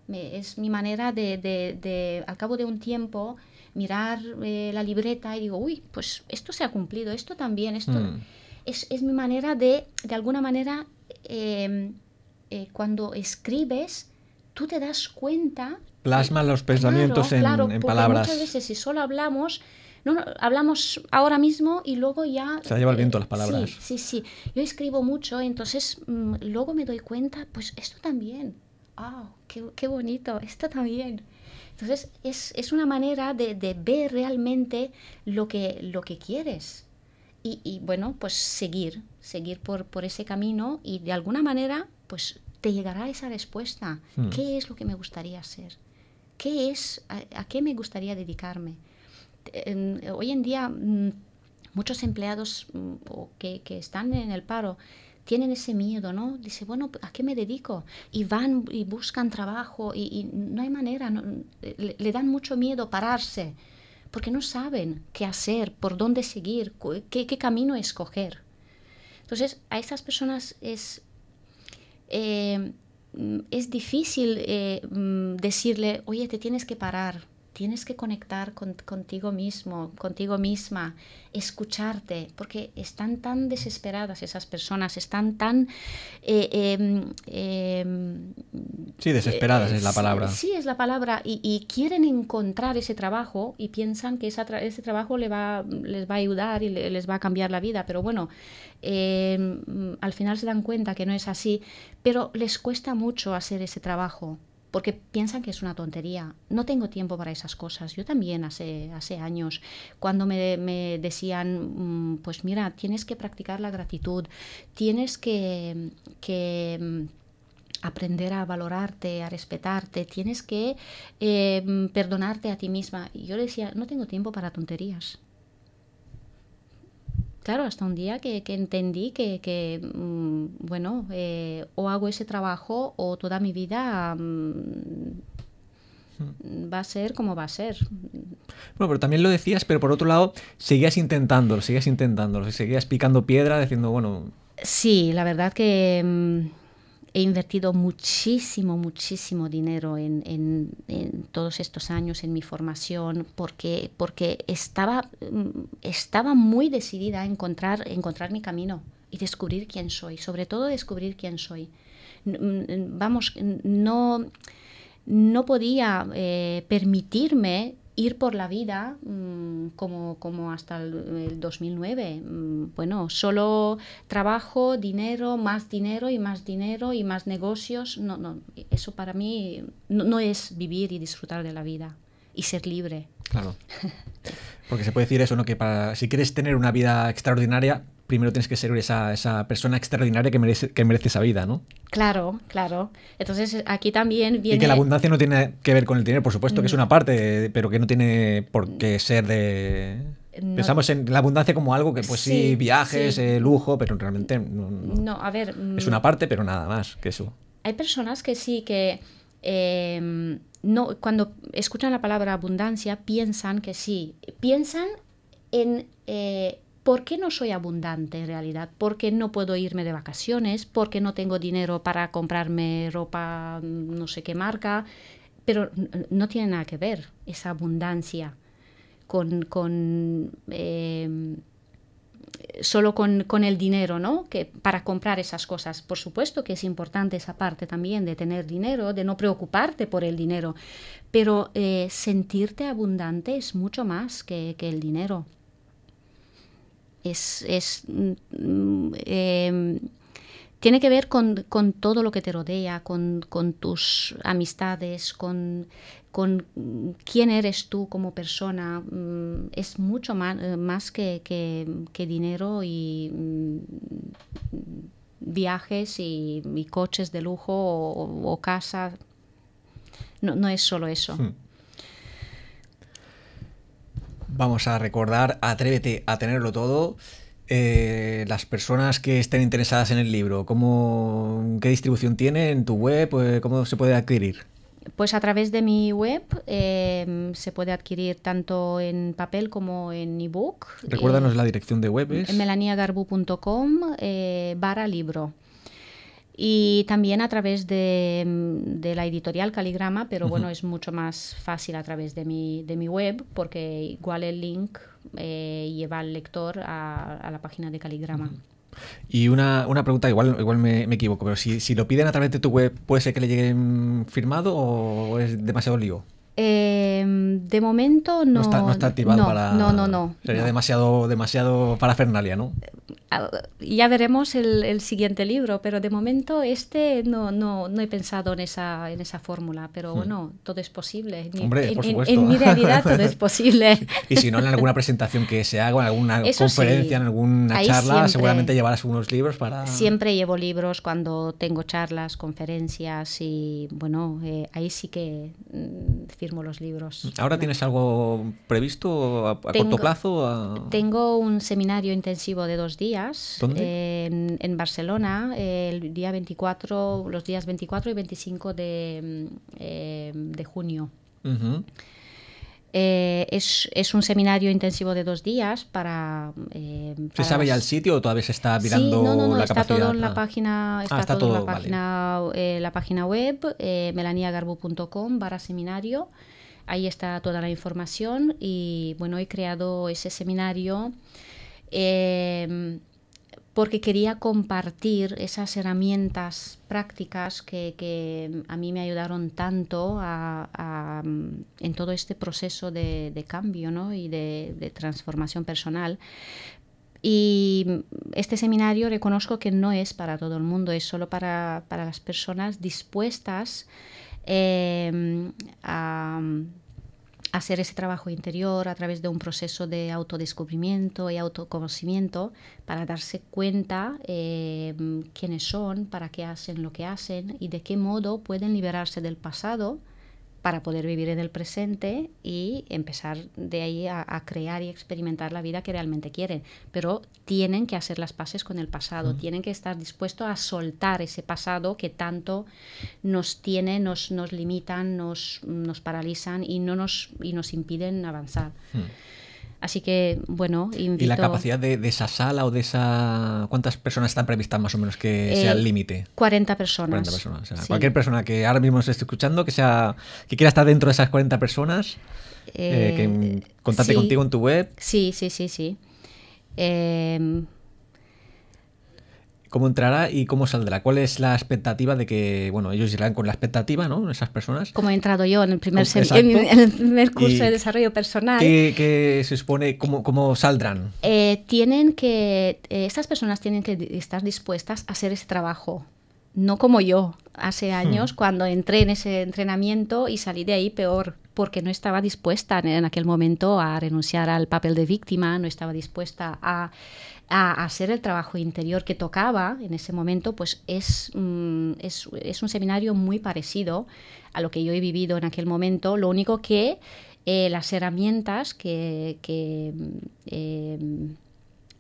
Es mi manera de al cabo de un tiempo... mirar la libreta y digo, uy, pues esto se ha cumplido, esto también, esto... Es mi manera de alguna manera, cuando escribes, tú te das cuenta... Plasma los pensamientos en palabras. Muchas veces si solo hablamos, hablamos ahora mismo y luego ya... Se lleva el viento las palabras. Sí. Yo escribo mucho, entonces luego me doy cuenta, pues esto también. Qué bonito, esto también. Entonces, es una manera de ver realmente lo que quieres. Y bueno, pues seguir por ese camino y de alguna manera, pues te llegará esa respuesta. ¿Qué es lo que me gustaría hacer? ¿Qué es, a qué me gustaría dedicarme? Hoy en día muchos empleados que están en el paro tienen ese miedo, ¿no? Dice, bueno, ¿a qué me dedico? Y van y buscan trabajo y no hay manera, le dan mucho miedo pararse, porque no saben qué hacer, por dónde seguir, qué camino escoger. Entonces, a estas personas es difícil decirle, oye, te tienes que parar, tienes que conectar contigo mismo, contigo misma, escucharte, porque están tan desesperadas esas personas, están tan... sí, desesperadas es la palabra. Sí, es la palabra, y quieren encontrar ese trabajo y piensan que ese trabajo les va a ayudar y les va a cambiar la vida, pero bueno, al final se dan cuenta que no es así, pero les cuesta mucho hacer ese trabajo porque piensan que es una tontería. No tengo tiempo para esas cosas. Yo también hace años, cuando me decían, pues mira, tienes que practicar la gratitud, tienes que aprender a valorarte, a respetarte, tienes que perdonarte a ti misma. Y yo le decía, no tengo tiempo para tonterías. Claro, hasta un día que entendí que bueno, o hago ese trabajo o toda mi vida va a ser como va a ser. Bueno, pero también lo decías, pero por otro lado, seguías intentándolo, seguías picando piedra, diciendo, bueno... Sí, la verdad que he invertido muchísimo dinero en todos estos años en mi formación porque estaba muy decidida a encontrar mi camino y descubrir quién soy, sobre todo descubrir quién soy. Vamos, no podía permitirme ir por la vida como hasta el 2009. Bueno, solo trabajo, dinero y más dinero y más negocios. No, eso para mí no es vivir y disfrutar de la vida y ser libre. Claro. Porque se puede decir eso, ¿no? Que si quieres tener una vida extraordinaria, primero tienes que ser esa persona extraordinaria que merece esa vida, ¿no? Claro. Entonces aquí también viene... Y que la abundancia no tiene que ver con el dinero, por supuesto que es una parte, pero que no tiene por qué ser de... No. Pensamos en la abundancia como algo que, pues sí, viajes, lujo, pero realmente no, a ver... es una parte, pero nada más que eso. Hay personas que sí que... no, cuando escuchan la palabra abundancia piensan que sí, piensan en ¿por qué no soy abundante en realidad? ¿Por qué no puedo irme de vacaciones? ¿Por qué no tengo dinero para comprarme ropa no sé qué marca? Pero no tiene nada que ver esa abundancia solo con el dinero, ¿no? Que para comprar esas cosas. Por supuesto que es importante esa parte también de tener dinero, de no preocuparte por el dinero, pero sentirte abundante es mucho más que el dinero. Tiene que ver con todo lo que te rodea, con tus amistades, con quién eres tú como persona. Es mucho más que dinero y viajes y coches de lujo o casa. No es solo eso. Vamos a recordar, atrévete a tenerlo todo. Las personas que estén interesadas en el libro, ¿qué distribución tiene en tu web? ¿Cómo se puede adquirir? Pues a través de mi web se puede adquirir tanto en papel como en ebook. Recuérdanos la dirección de web. Es melaniagarbu.com/libro. Y también a través de la editorial Caligrama, pero bueno, es mucho más fácil a través de mi web, porque igual el link lleva al lector a la página de Caligrama. Y una pregunta, igual me equivoco, pero si lo piden a través de tu web, ¿puede ser que le lleguen firmado o es demasiado lío? De momento no. No está activado para... No. Sería demasiado parafernalia, ¿no? Ya veremos el siguiente libro, pero de momento no he pensado en esa fórmula, pero bueno, todo es posible. Hombre, por supuesto. En mi realidad todo es posible. Y si no, en alguna presentación que se haga, en alguna conferencia, sí, en alguna charla, seguramente llevarás unos libros para... Siempre llevo libros cuando tengo charlas, conferencias y bueno, ahí sí que firmo los libros. seminarios. ¿Ahora tienes algo previsto a corto plazo? Tengo un seminario intensivo de 2 días. ¿Dónde? En Barcelona, el día 24, los días 24 y 25 de junio. Uh-huh. Es un seminario intensivo de 2 días para... ¿Se sabe ya el sitio o todavía se está mirando la está capacidad? Todo en la página, está todo en la página, vale. La página web, melaniagarbu.com/seminario. Ahí está toda la información y bueno, he creado ese seminario porque quería compartir esas herramientas prácticas que a mí me ayudaron tanto en todo este proceso de cambio, ¿no? Y de transformación personal. Y este seminario reconozco que no es para todo el mundo, es solo para las personas dispuestas a hacer ese trabajo interior a través de un proceso de autodescubrimiento y autoconocimiento para darse cuenta quiénes son, para qué hacen lo que hacen y de qué modo pueden liberarse del pasado para poder vivir en el presente y empezar de ahí a crear y experimentar la vida que realmente quieren. Pero tienen que hacer las paces con el pasado, tienen que estar dispuestos a soltar ese pasado que tanto nos tiene, nos limitan, nos paralizan y nos impiden avanzar. Así que, bueno, invito... ¿Y la capacidad de esa sala o de esa... ¿Cuántas personas están previstas más o menos que sea el límite? 40 personas. 40 personas. O sea, sí. Cualquier persona que ahora mismo nos esté escuchando, que quiera estar dentro de esas 40 personas, que contacte contigo en tu web. Sí. ¿Cómo entrará y cómo saldrá? ¿Cuál es la expectativa de que, bueno, ellos irán con la expectativa, ¿no? Esas personas. Como he entrado yo en el primer curso de desarrollo personal. ¿Qué se supone? ¿Cómo saldrán? Estas personas tienen que estar dispuestas a hacer ese trabajo. No como yo, hace años, cuando entré en ese entrenamiento y salí de ahí peor, porque no estaba dispuesta en aquel momento a renunciar al papel de víctima, no estaba dispuesta a hacer el trabajo interior que tocaba en ese momento. Pues es un seminario muy parecido a lo que yo he vivido en aquel momento, lo único que las herramientas que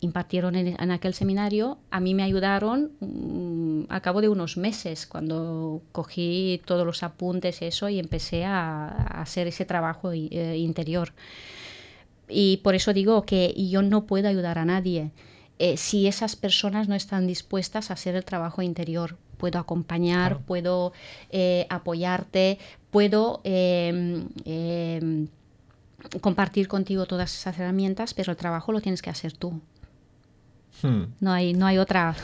impartieron en aquel seminario a mí me ayudaron a cabo de unos meses, cuando cogí todos los apuntes y empecé a hacer ese trabajo interior. Y por eso digo que yo no puedo ayudar a nadie si esas personas no están dispuestas a hacer el trabajo interior. Puedo acompañar, claro. Puedo apoyarte, puedo compartir contigo todas esas herramientas, pero el trabajo lo tienes que hacer tú. No hay otra.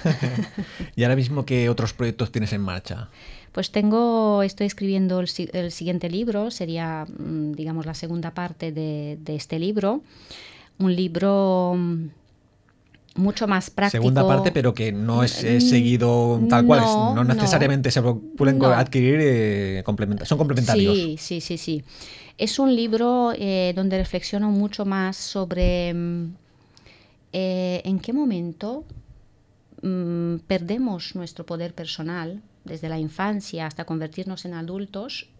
¿Y ahora mismo qué otros proyectos tienes en marcha? Pues estoy escribiendo el siguiente libro, sería, digamos, la segunda parte de este libro. Un libro mucho más práctico. Segunda parte, pero que no es seguido tal cual, no necesariamente se pueden adquirir, son complementarios. Sí. Es un libro donde reflexiono mucho más sobre en qué momento perdemos nuestro poder personal desde la infancia hasta convertirnos en adultos.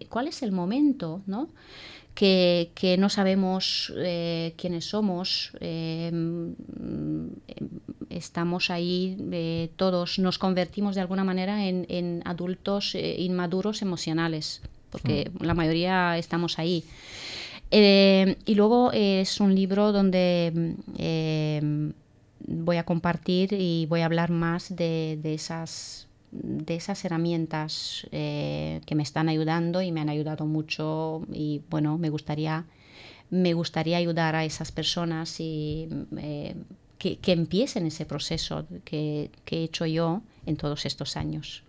¿Cuál es el momento, ¿no? que no sabemos quiénes somos? Estamos ahí todos, nos convertimos de alguna manera en adultos inmaduros emocionales, porque la mayoría estamos ahí. Y luego es un libro donde voy a compartir y voy a hablar más de esas herramientas que me están ayudando y me han ayudado mucho. Y bueno, me gustaría ayudar a esas personas y que empiecen ese proceso que he hecho yo en todos estos años.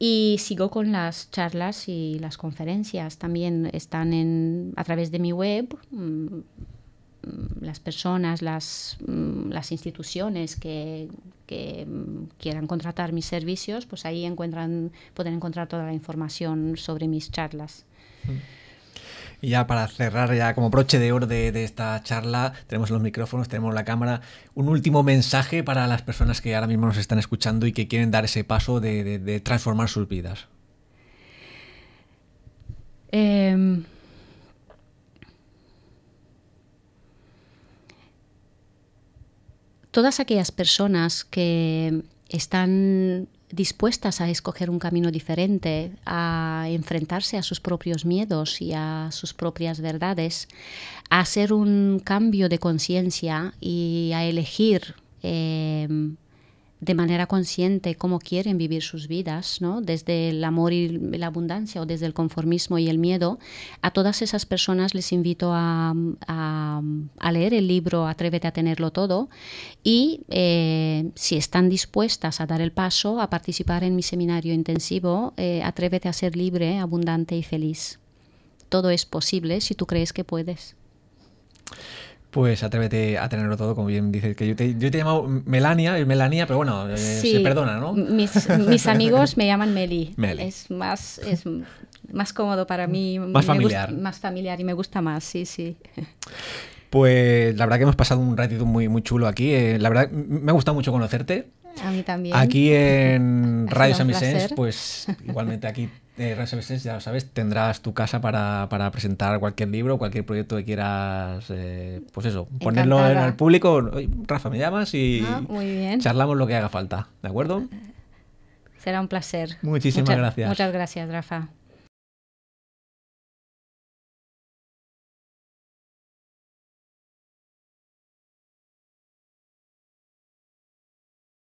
Y sigo con las charlas y las conferencias. También están a través de mi web. Las personas, las instituciones que quieran contratar mis servicios, pues ahí pueden encontrar toda la información sobre mis charlas. Y ya para cerrar, ya como broche de oro de esta charla, tenemos los micrófonos, tenemos la cámara. Un último mensaje para las personas que ahora mismo nos están escuchando y que quieren dar ese paso de transformar sus vidas. todas aquellas personas que están dispuestas a escoger un camino diferente, a enfrentarse a sus propios miedos y a sus propias verdades, a hacer un cambio de conciencia y a elegir de manera consciente cómo quieren vivir sus vidas, ¿no? Desde el amor y la abundancia o desde el conformismo y el miedo. A todas esas personas les invito a leer el libro Atrévete a tenerlo todo y si están dispuestas a dar el paso, a participar en mi seminario intensivo Atrévete a ser libre, abundante y feliz. Todo es posible si tú crees que puedes. Pues atrévete a tenerlo todo, como bien dices, que yo te he llamado Melania, es Melania, pero bueno, sí, se perdona, ¿no? Mis amigos me llaman Meli. Meli. Es más cómodo para mí. Más familiar. Más familiar y me gusta más, sí, sí. Pues la verdad que hemos pasado un ratito muy, muy chulo aquí. La verdad me ha gustado mucho conocerte. A mí también. Aquí en Radio San placer. Vicente, pues igualmente aquí Radio San Vicente, ya lo sabes, tendrás tu casa para presentar cualquier libro, cualquier proyecto que quieras, pues eso, ponerlo en el público. Oye, Rafa, me llamas y muy bien. charlamos lo que haga falta, ¿de acuerdo? Será un placer. Muchísimas gracias. Muchas gracias, Rafa.